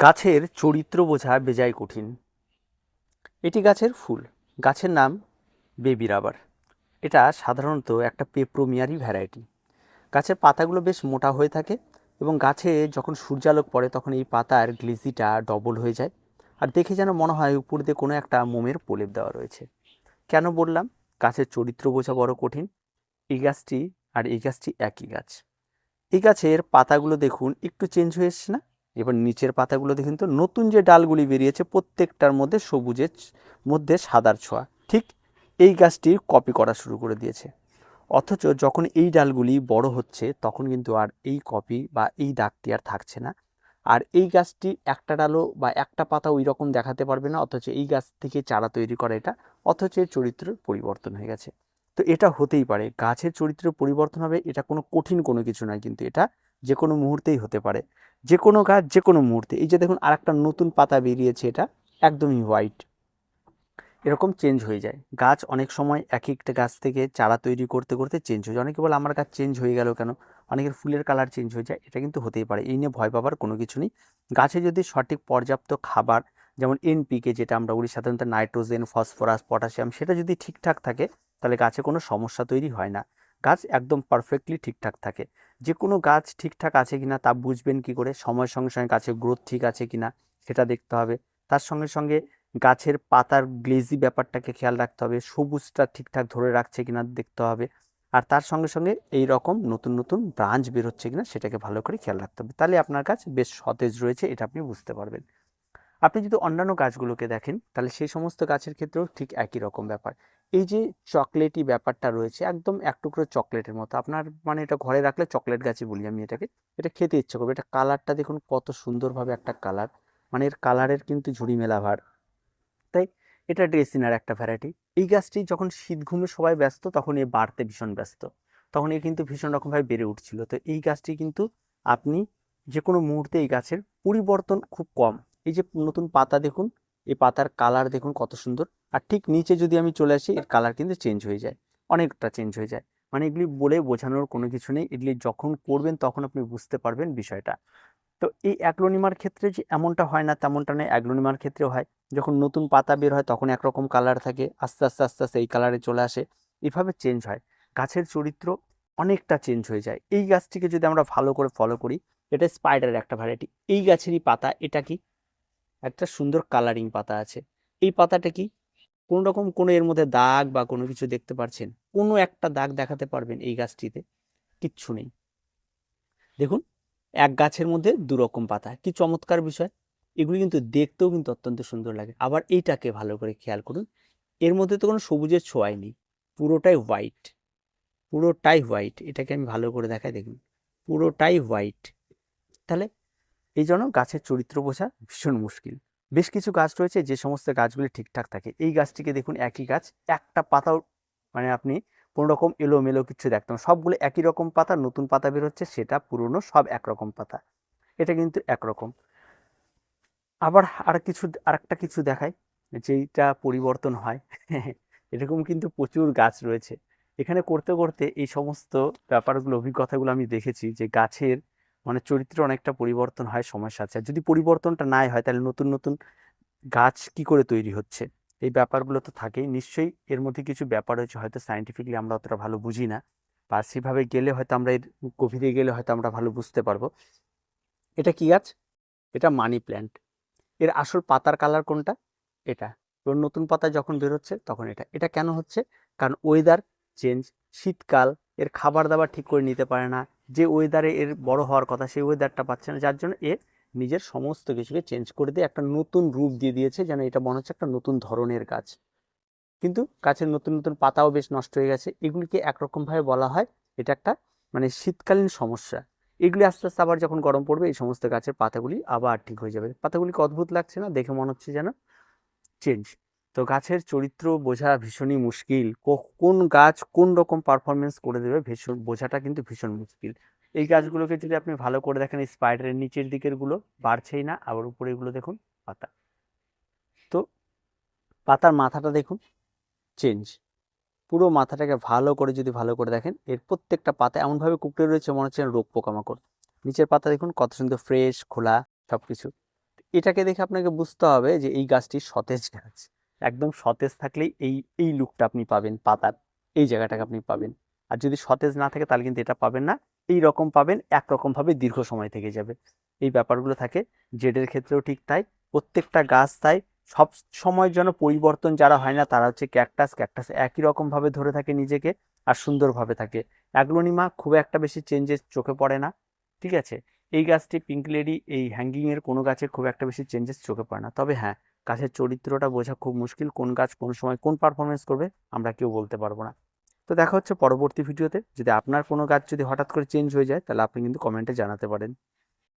গাছের চরিত্র বোঝা বেজায় কঠিন। এটি গাছের ফুল। গাছের নাম বেবি রাবার। এটা সাধারণত একটা পেপ্রোমিয়ারি ভ্যারাইটি। গাছের পাতাগুলো বেশ মোটা হয়ে থাকে এবং গাছে যখন সূর্যালোক পড়ে তখন এই পাতার গ্লেজিটা ডবল হয়ে যায়, আর দেখে যেন মনে হয় উপর দিয়ে কোনো একটা মোমের প্রলেপ দেওয়া রয়েছে। কেন বললাম গাছের চরিত্র বোঝা বড় কঠিন? এই গাছটি আর এই গাছটি একই গাছ। এই গাছের পাতাগুলো দেখুন একটু চেঞ্জ হয়ে এসছে না? এবার নিচের পাতাগুলো দেখুন তো, নতুন যে ডালগুলি বেরিয়েছে প্রত্যেকটার মধ্যে সবুজের মধ্যে সাদার ছোঁয়া। ঠিক এই গাছটির কপি করা শুরু করে দিয়েছে। অথচ যখন এই ডালগুলি বড় হচ্ছে তখন কিন্তু আর এই কপি বা এই দাগটি আর থাকছে না। আর এই গাছটি একটা ডালও বা একটা পাতা ওই রকম দেখাতে পারবে না, অথচ এই গাছ থেকে চারা তৈরি করা এটা, অথচ এর চরিত্রের পরিবর্তন হয়ে গেছে। তো এটা হতেই পারে, গাছের চরিত্রের পরিবর্তন হবে, এটা কোনো কঠিন কোনো কিছু নয়, কিন্তু এটা যে কোনো মুহূর্তেই হতে পারে। যে কোনো গাছ যে কোনো মুহূর্তে, এই যে দেখুন আর একটা নতুন পাতা বেরিয়েছে, এটা একদমই হোয়াইট, এরকম চেঞ্জ হয়ে যায়। গাছ অনেক সময় এক একটা গাছ থেকে চারা তৈরি করতে করতে চেঞ্জ হয়ে যায়। অনেকে বলে আমার গাছ চেঞ্জ হয়ে গেল কেন? অনেকের ফুলের কালার চেঞ্জ হয়ে যায়, এটা কিন্তু হতেই পারে। এই নিয়ে ভয় পাবার কোনো কিছু নেই। গাছে যদি সঠিক পর্যাপ্ত খাবার, যেমন এনপিকে যেটা আমরা বলি সাধারণত, নাইট্রোজেন, ফসফরাস, পটাশিয়াম, সেটা যদি ঠিকঠাক থাকে তাহলে গাছে কোনো সমস্যা তৈরি হয় না। গাছ একদম পারফেক্টলি ঠিকঠাক থাকে। যে কোনো গাছ ঠিকঠাক আছে কিনা তা বুঝবেন কি করে? সময়ের সঙ্গে সঙ্গে গাছের গ্রোথ ঠিক আছে কিনা সেটা দেখতে হবে। তার সঙ্গে সঙ্গে গাছের পাতার গ্লেজি ব্যাপারটাকে খেয়াল রাখতে হবে, সবুজটা ঠিকঠাক ধরে রাখছে কিনা দেখতে হবে। আর তার সঙ্গে সঙ্গে এই রকম নতুন নতুন ব্রাঞ্চ বেরোচ্ছে কিনা সেটাকে ভালো করে খেয়াল রাখতে হবে। তাহলে আপনার গাছ বেশ সতেজ রয়েছে, এটা আপনি বুঝতে পারবেন। আপনি যদি অন্যান্য গাছগুলোকে দেখেন তাহলে সেই সমস্ত গাছের ক্ষেত্রেও ঠিক একই রকম ব্যাপার। এই যে চকলেটি ব্যাপারটা রয়েছে, একদম এক টুকরো চকলেটের মতো, আপনার মানে এটা ঘরে রাখলে চকলেট গাছই বলি আমি এটাকে, এটা খেতে ইচ্ছে করবে। এটা কালারটা দেখুন কত সুন্দরভাবে একটা কালার, মানে এর কালারের কিন্তু ঝুড়ি মেলা ভার। তাই এটা ড্রেসিনার একটা ভ্যারাইটি। এই গাছটি যখন শীত ঘুমে সবাই ব্যস্ত তখন এ বাড়তে ভীষণ ব্যস্ত, তখন এ কিন্তু ভীষণ রকমভাবে বেড়ে উঠছিল। তো এই গাছটি কিন্তু আপনি যে কোনো মুহূর্তে, এই গাছের পরিবর্তন খুব কম। এই যে নতুন পাতা দেখুন, এই পাতার কালার দেখুন কত সুন্দর। আর ঠিক নিচে যদি আমি চলে আসি, এর কালার কিন্তু চেঞ্জ হয়ে যায়, অনেকটা চেঞ্জ হয়ে যায়। মানে এগুলি বলে বোঝানোর কোনো কিছু নেই, এগুলি যখন করবেন তখন আপনি বুঝতে পারবেন বিষয়টা। তো এই অ্যাগ্লোনিমার ক্ষেত্রে যে এমনটা হয় না তেমনটা নয়, অ্যাগ্লোনিমার ক্ষেত্রেও হয়। যখন নতুন পাতা বের হয় তখন একরকম কালার থাকে, আস্তে আস্তে আস্তে আস্তে এই কালারে চলে আসে, এভাবে চেঞ্জ হয়। গাছের চরিত্র অনেকটা চেঞ্জ হয়ে যায়। এই গাছটিকে যদি আমরা ভালো করে ফলো করি, এটা স্পাইডারের একটা ভ্যারাইটি। এই গাছেরই পাতা, এটা কি একটা সুন্দর কালারিং পাতা আছে। এই পাতাটা কি কোনো রকম কোনো এর মধ্যে দাগ বা কোনো কিছু দেখতে পারছেন? কোনো একটা দাগ দেখাতে পারবেন এই গাছটিতে? কিচ্ছু নেই। দেখুন, এক গাছের মধ্যে দুরকম পাতা, কি চমৎকার বিষয়! এগুলি কিন্তু দেখতেও কিন্তু অত্যন্ত সুন্দর লাগে। আবার এইটাকে ভালো করে খেয়াল করুন, এর মধ্যে তো কোনো সবুজের ছোঁয়াই নেই, পুরোটাই হোয়াইট, পুরোটাই হোয়াইট। এটাকে আমি ভালো করে দেখাই, দেখুন পুরোটাই হোয়াইট। তাহলে এই জন্য গাছের চরিত্র বোঝা ভীষণ মুশকিল। বেশ কিছু গাছ রয়েছে যে সমস্ত গাছগুলি ঠিকঠাক থাকে। এই গাছটিকে দেখুন, একই গাছ, একটা পাতাও মানে আপনি কোনো রকম এলোমেলো কিছু দেখতাম, সবগুলো একই রকম পাতা, নতুন পাতা বেরোচ্ছে সেটা পুরনো, সব একরকম পাতা। এটা কিন্তু একরকম। আবার আরেকটা কিছু দেখায় যেইটা পরিবর্তন হয়। এরকম কিন্তু প্রচুর গাছ রয়েছে। এখানে করতে করতে এই সমস্ত ব্যাপারগুলো, অভিজ্ঞতাগুলো আমি দেখেছি যে গাছের মানে চরিত্র অনেকটা পরিবর্তন হয় সময়ের সাথে সাথে। যদি পরিবর্তনটা নাই হয় তাহলে নতুন নতুন গাছ কি করে তৈরি হচ্ছে, এই ব্যাপারগুলো তো থাকেই নিশ্চয়ই। এর মধ্যে কিছু ব্যাপার রয়েছে হয়তো সায়েন্টিফিকলি আমরা অতটা ভালো বুঝি না, বা সেভাবে গেলে হয়তো আমরা এর গভীরে গেলে হয়তো আমরা ভালো বুঝতে পারবো। এটা কি গাছ? এটা মানি প্ল্যান্ট। এর আসল পাতার কালার কোনটা? এটা। এবার নতুন পাতা যখন বেরোচ্ছে তখন এটা। এটা কেন হচ্ছে? কারণ ওয়েদার চেঞ্জ, শীতকাল, এর খাবার দাবার ঠিক করে নিতে পারে না, যে ওয়েদারে এর বড় হওয়ার কথা সেই ওয়েদারটা পাচ্ছে না, যার জন্য এ নিজের সমস্ত কিছুকে চেঞ্জ করে দিয়ে একটা নতুন রূপ দিয়ে দিয়েছে, যেন এটা মনে হচ্ছে একটা নতুন ধরনের গাছ। কিন্তু গাছের নতুন নতুন পাতাও বেশ নষ্ট হয়ে গেছে। এগুলিকে একরকমভাবে বলা হয় এটা একটা মানে শীতকালীন সমস্যা। এগুলি আস্তে আস্তে আবার যখন গরম পড়বে এই সমস্ত গাছের পাতাগুলি আবার ঠিক হয়ে যাবে। পাতাগুলিকে অদ্ভুত লাগছে না? দেখে মনে হচ্ছে যেন চেঞ্জ। তো গাছের চরিত্র বোঝা ভীষণই মুশকিল। কোন গাছ কোন রকম পারফরমেন্স করে দেবে ভীষণ বোঝাটা কিন্তু ভীষণ মুশকিল। এই গাছগুলোকে যদি আপনি ভালো করে দেখেন, এই স্পাইডারের নিচের দিকের গুলো বাড়ছেই না, আবার উপরে গুলো দেখুন পাতা। তো পাতার মাথাটা দেখুন চেঞ্জ। পুরো মাথাটাকে ভালো করে যদি ভালো করে দেখেন, এর প্রত্যেকটা পাতা এমনভাবে কুঁকড়ে রয়েছে মনে হচ্ছে রোগ পোকামাকড়। নিচের পাতা দেখুন কত সুন্দর ফ্রেশ খোলা সবকিছু। এটাকে দেখে আপনাকে বুঝতে হবে যে এই গাছটি সতেজ গাছ। একদম সতেজ থাকলেই এই এই লুকটা আপনি পাবেন, পাতার এই জায়গাটাকে আপনি পাবেন। আর যদি সতেজ না থাকে তাহলে কিন্তু এটা পাবেন না। এই রকম পাবেন, একরকম দীর্ঘ সময় থেকে যাবে। এই ব্যাপারগুলো থাকে। জেডের ক্ষেত্রেও ঠিক তাই, প্রত্যেকটা গাছ তাই। সব সময়ের জন্য পরিবর্তন যারা হয় না তারা হচ্ছে ক্যাকটাস। ক্যাকটাস একই রকমভাবে ধরে থাকে নিজেকে আর সুন্দরভাবে থাকে। অ্যাগ্লোনিমা খুব একটা বেশি চেঞ্জেস চোখে পড়ে না, ঠিক আছে। এই গাছটি পিঙ্ক লেডি, এই হ্যাঙ্গিংয়ের কোনো গাছের খুব একটা বেশি চেঞ্জেস চোখে পড়ে না। তবে হ্যাঁ, গাছের চরিত্রটা বোঝা খুব মুশকিল, কোন গাছ কোন সময় কোন পারফরমেন্স করবে আমরা কেউ বলতে পারবো না। তো দেখা হচ্ছে পরবর্তী ভিডিওতে। যদি আপনার কোনো গাছ যদি হঠাৎ করে চেঞ্জ হয়ে যায় তাহলে আপনি কিন্তু কমেন্টে জানাতে পারেন।